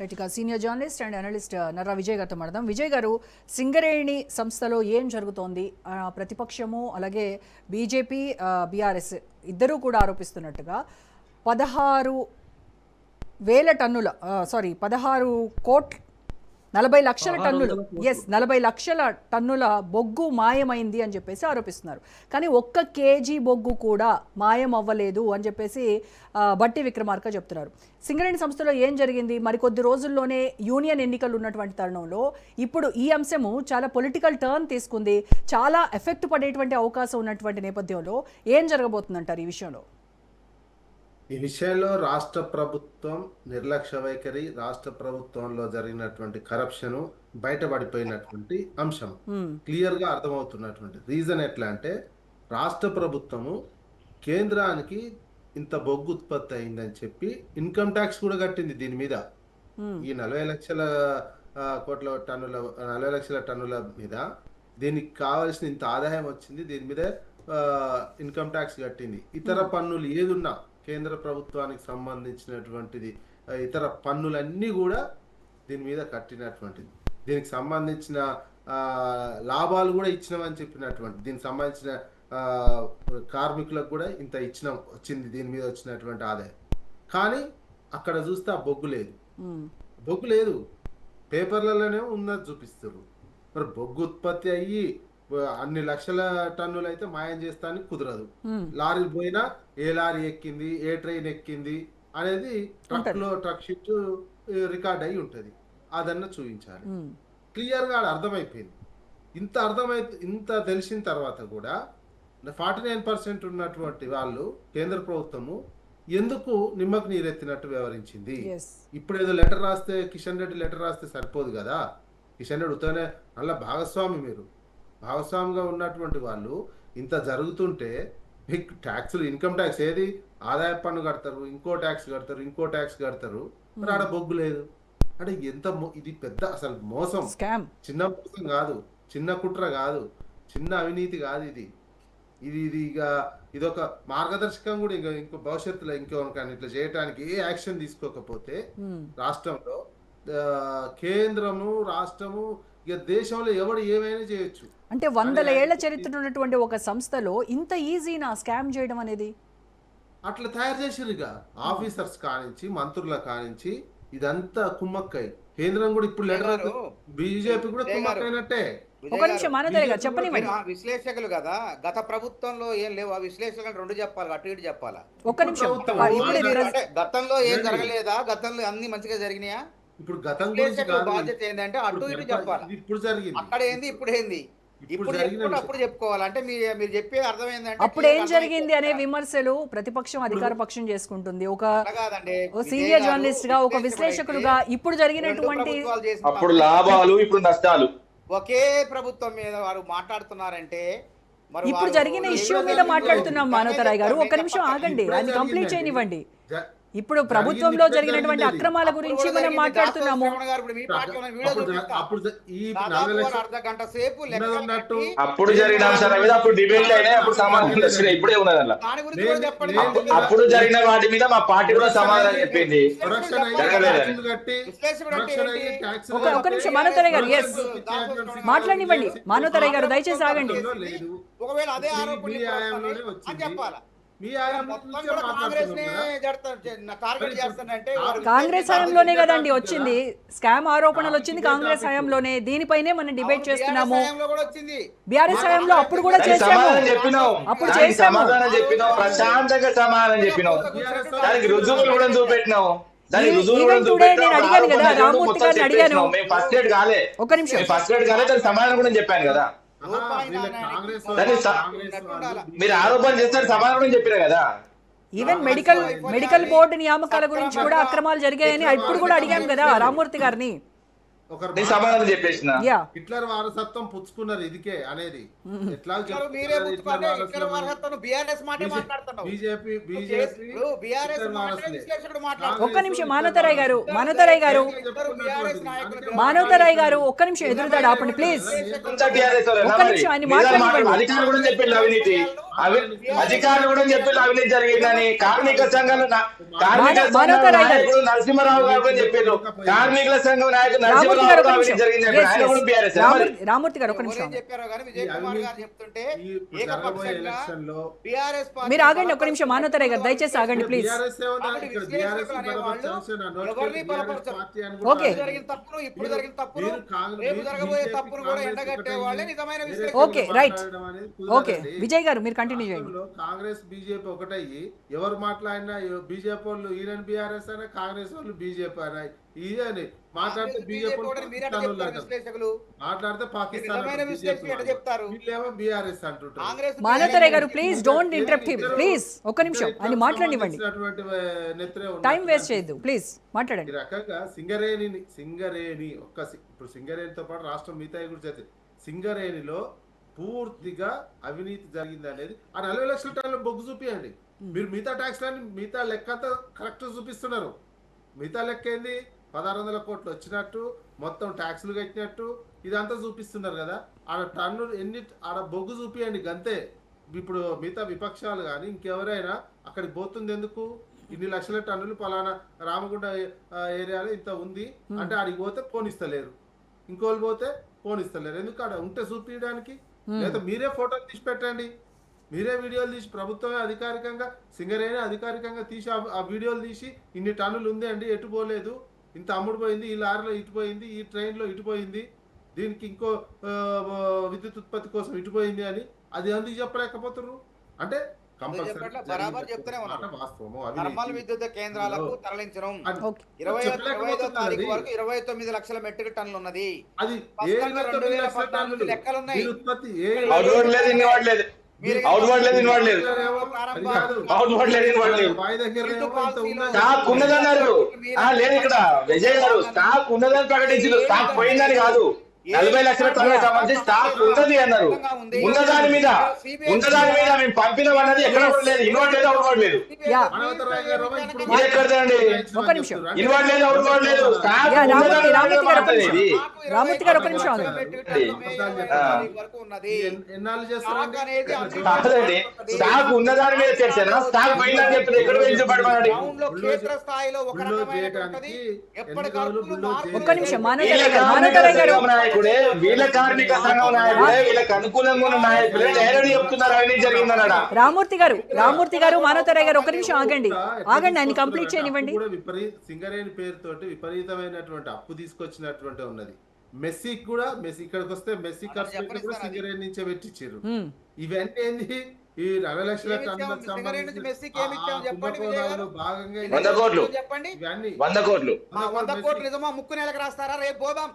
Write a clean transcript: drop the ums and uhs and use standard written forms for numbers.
రైట్గా senior journalist and analyst Narra Vijay గారితో మాట్లాడదాం. విజయ్ గారు, సింగరేణి సంస్థలో ఏం జరుగుతోంది? ప్రతిపక్షము అలాగే బీజేపీ బీఆర్ఎస్ ఇద్దరూ కూడా ఆరోపిస్తున్నట్టుగా 16,000 టన్నుల 40 లక్షల టన్నులు 40 లక్షల టన్నుల బొగ్గు మాయమైంది అని చెప్పేసి ఆరోపిస్తున్నారు. కానీ 1 కేజీ బొగ్గు కూడా మాయం అవ్వలేదు అని చెప్పేసి బట్టి విక్రమార్క చెప్తున్నారు. సింగరేణి సంస్థలో ఏం జరిగింది? మరికొద్ది రోజుల్లోనే యూనియన్ ఎన్నికలు ఉన్నటువంటి తరుణంలో ఇప్పుడు ఈ అంశము చాలా పొలిటికల్ టర్న్ తీసుకుంది. చాలా ఎఫెక్ట్ పడేటువంటి అవకాశం ఉన్నటువంటి నేపథ్యంలో ఏం జరగబోతుందంటారు ఈ విషయంలో? ఈ విషయంలో రాష్ట్ర ప్రభుత్వం నిర్లక్ష్య వైఖరి, రాష్ట్ర ప్రభుత్వంలో జరిగినటువంటి కరప్షన్ బయటపడిపోయినటువంటి అంశం క్లియర్ గా అర్థమవుతున్నటువంటి రీజన్ ఎట్లా అంటే, రాష్ట్ర ప్రభుత్వము కేంద్రానికి ఇంత బొగ్గు ఉత్పత్తి అయిందని చెప్పి ఇన్కమ్ ట్యాక్స్ కూడా కట్టింది దీని మీద. ఈ 40 లక్షల టన్నుల మీద దీనికి కావాల్సిన ఇంత ఆదాయం వచ్చింది, దీని మీద ఇన్కమ్ ట్యాక్స్ కట్టింది. ఇతర పన్నులు ఏదున్నా కేంద్ర ప్రభుత్వానికి సంబంధించినటువంటిది, ఇతర పన్నులన్నీ కూడా దీని మీద కట్టినటువంటిది. దీనికి సంబంధించిన లాభాలు కూడా ఇచ్చినామని చెప్పినటువంటి, దీనికి సంబంధించిన కార్మికులకు కూడా ఇంత వచ్చింది దీని మీద వచ్చినటువంటి ఆదాయం. కానీ అక్కడ చూస్తే ఆ బొగ్గు లేదు, పేపర్లలోనే ఉన్నది చూపిస్తారు. మరి బొగ్గు ఉత్పత్తి అయ్యి అన్ని లక్షల టన్నులు అయితే మాయం చేస్తానికి కుదరదు. లారీలు పోయినా ఏ లారీ ఎక్కింది, ఏ ట్రైన్ ఎక్కింది అనేది ట్రక్ షీట్ రికార్డ్ అయి ఉంటది. అదన్నా చూపించాలి. క్లియర్ గా అర్థమైపోయింది. ఇంత తెలిసిన తర్వాత కూడా 49% ఉన్నటువంటి వాళ్ళు కేంద్ర ప్రభుత్వము ఎందుకు నిమ్మకు నీరెత్తినట్టు వ్యవహరించింది? ఇప్పుడు ఏదో లెటర్ రాస్తే, కిషన్ రెడ్డి లెటర్ రాస్తే సరిపోదు కదా. కిషన్ రెడ్డి ఉత్తనే అలా భాగస్వామిగా ఉన్నటువంటి వాళ్ళు ఇంత జరుగుతుంటే మీకు ట్యాక్సులు, ఇన్కమ్ ట్యాక్స్ ఏది, ఆదాయ పన్ను కడతారు, ఇంకో ట్యాక్స్ కడతారు, మరి ఆడ బొగ్గు లేదు అంటే ఎంత ఇది పెద్ద అసలు మోసం, చిన్న మోసం కాదు, చిన్న కుట్ర కాదు, చిన్న అవినీతి కాదు. ఇక ఇదొక మార్గదర్శకం కూడా. ఇంకో భవిష్యత్తులో కానీ ఇట్లా చేయడానికి ఏ యాక్షన్ తీసుకోకపోతే రాష్ట్రంలో, కేంద్రము రాష్ట్రము ఇక దేశంలో ఎవడు ఏమైనా చేయొచ్చు. అంటే 100 ఏళ్ల చరిత్ర ఉన్నటువంటి ఒక సంస్థలో ఇంత ఈజీనా స్కామ్ చేయడం అనేది? అట్లా తయారు చేసారు. ఇక ఆఫీసర్స్ కానించి, మంత్రుల కానించి ఇదంతా కుమ్మక్కై కేంద్రం కూడా ఇప్పుడు లెటర్, బీజేపీ కూడా కుమ్మక్కైనట్టే. ఒక నిమిషం చెప్పని విశ్లేషకులు కదా, గత ప్రభుత్వంలో ఏం లేవు. ఆ విశ్లేషకులు 2 చెప్పాలి, అటు ఇటు చెప్పాలా? ఒక నిమిషం, గతంలో ఏం జరగలేదా? గతంలో అన్ని మంచిగా జరిగినాయా? ఇప్పుడు గతం బాధ్యత ఏంటంటే అటు ఇటు చెప్పాలి. ఇప్పుడు జరిగింది, అక్కడ ఏంది, ఇప్పుడు ఏంది, అప్పుడు చెప్పుకోవాలి. అంటే మీరు చెప్పే అర్థం ఏంటంటే అప్పుడు ఏం జరిగింది అనే విమర్శలు ప్రతిపక్షం అధికార పక్షం చేసుకుంటుంది. ఒక సీనియర్ జర్నలిస్ట్ గా, ఒక విశ్లేషకులుగా ఇప్పుడు జరిగినటువంటి అప్పుడు లాభాలు, ఇప్పుడు నష్టాలు ఒకే ప్రభుత్వం మీద వారు మాట్లాడుతున్నారంటే, ఇప్పుడు జరిగిన ఇష్యూ మీద మాట్లాడుతున్నాం. మానవతరాయ్ గారు, ఒక నిమిషం ఆగండి, అది కంప్లీట్ చేయనివ్వండి. ఇప్పుడు ప్రభుత్వంలో జరిగినటువంటి అక్రమాల గురించి మనం మాట్లాడుతున్నాము. అప్పుడు జరిగిన అంశాల మీద అప్పుడు డిబేట్లు అయినాయి, అప్పుడు సమాధానం వచ్చినాయి. ఇప్పుడే ఉన్నది అలా. అప్పుడు జరిగిన వాటి మీద మా పార్టీ కూడా సమాధానం చెప్పింది. ఒక నిమిషం మానవతరాయ్ గారు, ఎస్ మాట్లాడివ్వండి. మానవతరాయ్ గారు దయచేసి ఆగండి. ఒకవేళ అదే ఆరోపణ చెప్పాలా? కాంగ్రెస్ హయాంలోనే కదండి వచ్చింది స్కామ్ ఆరోపణలు, వచ్చింది కాంగ్రెస్ హయాంలోనే. దీనిపైనే మనం డిబేట్ చేస్తున్నాము. బీఆర్ఎస్ హయాంలో అప్పుడు కూడా చేసాము, అప్పుడు చేసాము, ప్రశాంతంగా సమాధానం చెప్పినాం. దానికి రుజువులు కూడా చూపెట్టినాం. నేను అడిగాను కదా, రామూర్తి గారిని అడిగాను. ఒక నిమిషం, ఫస్ట్ రేట్ కాలే, దానికి సమాధానం కూడా చెప్పాను కదా. మీరు ఆరోపణ చేస్తారు, సమాధానం చెప్పినా కదా. ఈవెన్ మెడికల్ బోర్డు నియామకాల గురించి కూడా అక్రమాలు జరిగాయని ఇప్పుడు కూడా అడిగాం కదా రామూర్తి గారిని. ఒకరు నేను సమాధానం చెప్పేసిన. యా హిట్లర్ వారసత్వం పుచ్చుకున్నారు ఇదికే అనేది ఎట్లా మీరే పుచ్చుకోండి. హిట్లర్ వారసత్వం బీఆర్ఎస్ మాటే మాట్లాడుతున్నావు. బీజేపీ ఇప్పుడు బీఆర్ఎస్ మాటే విశ్లేషకుడు మాట్లాడుతున్నాడు. ఒక్క నిమిషం మానవతరాయ్ గారు, మానవతరాయ్ గారు, మానవతరాయ్ గారు ఒక్క నిమిషం ఎదురుదాడు ఆపండి ప్లీజ్. ఒక్క నిమిషం ఆయన మాట్లాడండి. అధికారులు కూడా చెప్పిళ్ళు అవినీతి, అధికారులు కూడా చెప్పిళ్ళు అవినీతి జరిగిందని. కార్మిక సంఘాలు నాయకుడు నరసింహారావు గారు కూడా చెప్పారు. కార్మికుల సంఘం నాయకుడు నరసింహారావు గారు అవినీతి జరిగింది. ఆయన కూడా బీఆర్ఎస్. రామూర్తి గారు ఒక్క నిమిషం చెప్పారో కానీ విజయ్ కుమార్ గారు చెప్తుంటే జరగబోయే ఎలక్షన్ లో బీఆర్ఎస్ మీరు ఆగండి ఒక్క నిమిషం. మానవతరాయ్ గారు దయచేసి ఆగండి ప్లీజ్. ఓకే జరిగిన తప్పును ఇప్పుడు జరిగిన తప్పును రేపు జరగబోయే తప్పును కూడా ఎండగట్టే వాళ్ళే నిజమైన ఓకే రైట్. ఓకే విజయ్ గారు మీరు కంటిన్యూ చేయండి. కాంగ్రెస్ బీజేపీ ఒకటయ్యి ఎవరు మాట్లాడినా బీజేపీ వాళ్ళు ఈయన బీఆర్ఎస్ అయినా కాంగ్రెస్ వాళ్ళు బీజేపీ అయినా ఇదే అని మాట్లాడితే బీజేపీ విశ్లేషకులు మాట్లాడితే పాకిస్తాన్ చెప్తారు. వీళ్ళేమో బీఆర్ఎస్ అంటుంటారు. మానవతరాయ్ గారు please don't interrupt him please. ఒక్క నిమిషం ఆయన మాట్లాడివ్వండి. టైం వేస్ట్ చేయొద్దు ప్లీజ్ మాట్లాడండి. ఈ రకంగా సింగరేణి ఇప్పుడు సింగరేణితో పాటు రాష్ట్రం మిగతా కూడా చేస్తే సింగరేణిలో పూర్తిగా అవినీతి జరిగింది అనేది ఆ 40 లక్షల టన్నుల బొగ్గు చూపియండి. మీరు మిగతా ట్యాక్స్ లని మిగతా లెక్క అంతా కరెక్ట్ చూపిస్తున్నారు. మిగతా లెక్క ఏంది 1600 కోట్లు వచ్చినట్టు మొత్తం ట్యాక్సులు కట్టినట్టు ఇదంతా చూపిస్తున్నారు కదా. ఆడ టన్ను ఆడ బొగ్గు చూపియండి గంతే. ఇప్పుడు మిగతా విపక్షాలు కానీ ఇంకెవరైనా అక్కడికి పోతుంది ఎందుకు? ఇన్ని లక్షల టన్నులు పలానా రామగుండ ఏరియాలో ఇంత ఉంది అంటే ఆడికి పోతే పోనిస్తలేరు, ఇంకోళ్ళు పోతే పోనిస్తలేరు. ఎందుకు? ఆడ ఉంటే చూపించడానికి. లేదా మీరే ఫోటోలు తీసి పెట్టండి, మీరే వీడియోలు తీసి ప్రభుత్వమే అధికారికంగా సింగరేణి అధికారికంగా తీసి ఆ వీడియోలు తీసి ఇన్ని టన్నులు ఉంది అండి, ఎటు పోలేదు, ఇంత అమ్ముడు పోయింది, ఈ లారీలో ఇటు పోయింది, ఈ ట్రైన్లో ఇటు పోయింది, దీనికి ఇంకో విద్యుత్ ఉత్పత్తి కోసం ఇటు పోయింది అని అది ఎందుకు చెప్పలేకపోతున్నారు? అంటే థర్మల్ విద్యుత్ కేంద్రాలకు తరలించడం 25వ తారీఖు వరకు 29 లక్షల మెట్రిక్ టన్నులు ఉన్నది. అది 2014 లెక్కలున్నాయి. స్టాక్ ఉన్నదన్నారు. లేదు ఇక్కడ విజయ్ గారు స్టాక్ ఉన్నదని ప్రకటించారు. స్టాక్ పోయిందని కాదు. 40 లక్షల టన్నుల సంబంధించి స్టాక్ ఉన్నది అన్నారు. ఉన్నదాని మీద మేము పంపినమన్నది ఎక్కడ కూడా లేదు. ఇన్వాల్వ్ లేదు, అవుట్ లేదు. ఇది ఎక్కడదండి? ఇన్వాల్వ్ లేదు, అవుట్ లేదు. స్టాక్ రామూర్తి గారు ఒక నిమిషం కాదండి. స్టాక్ ఉన్నదాని మీద చర్చనా? స్టాక్ పోయిందని చెప్తే ఎక్కడ వెళ్ళి పడమనండి. ఒక్క నిమిషం మానవతరాయ్ గారు నాయకుడే, వీళ్ళ కార్మిక సంఘం నాయకుడే, వీళ్ళకి అనుకూలంగా ఉన్న నాయకులే డైరెక్ట్ చెప్తున్నారు అవినీతి జరిగిందన్నాడా. రామూర్తి గారు మానవతరాయ్ గారు ఒక నిమిషం ఆగండి ఆయన కంప్లీట్ చేయనివ్వండి. సింగరేణి పేరుతోటి విపరీతమైనటువంటి అప్పు తీసుకొచ్చినటువంటి ఉన్నది. మెస్సీకి కూడా ఇక్కడికి వస్తే మెస్సీ ఖర్చు కూడా సింగరేణి నుంచే పెట్టించారు. ఇవన్నీ ఏంది? ఈ 40 లక్షల టన్నులకు సంబంధించి భాగంగా 100 కోట్లు చెప్పండి. 100 కోట్లు నిజమా? ముక్కు నెలకు రాస్తారా? రేపు పోదాం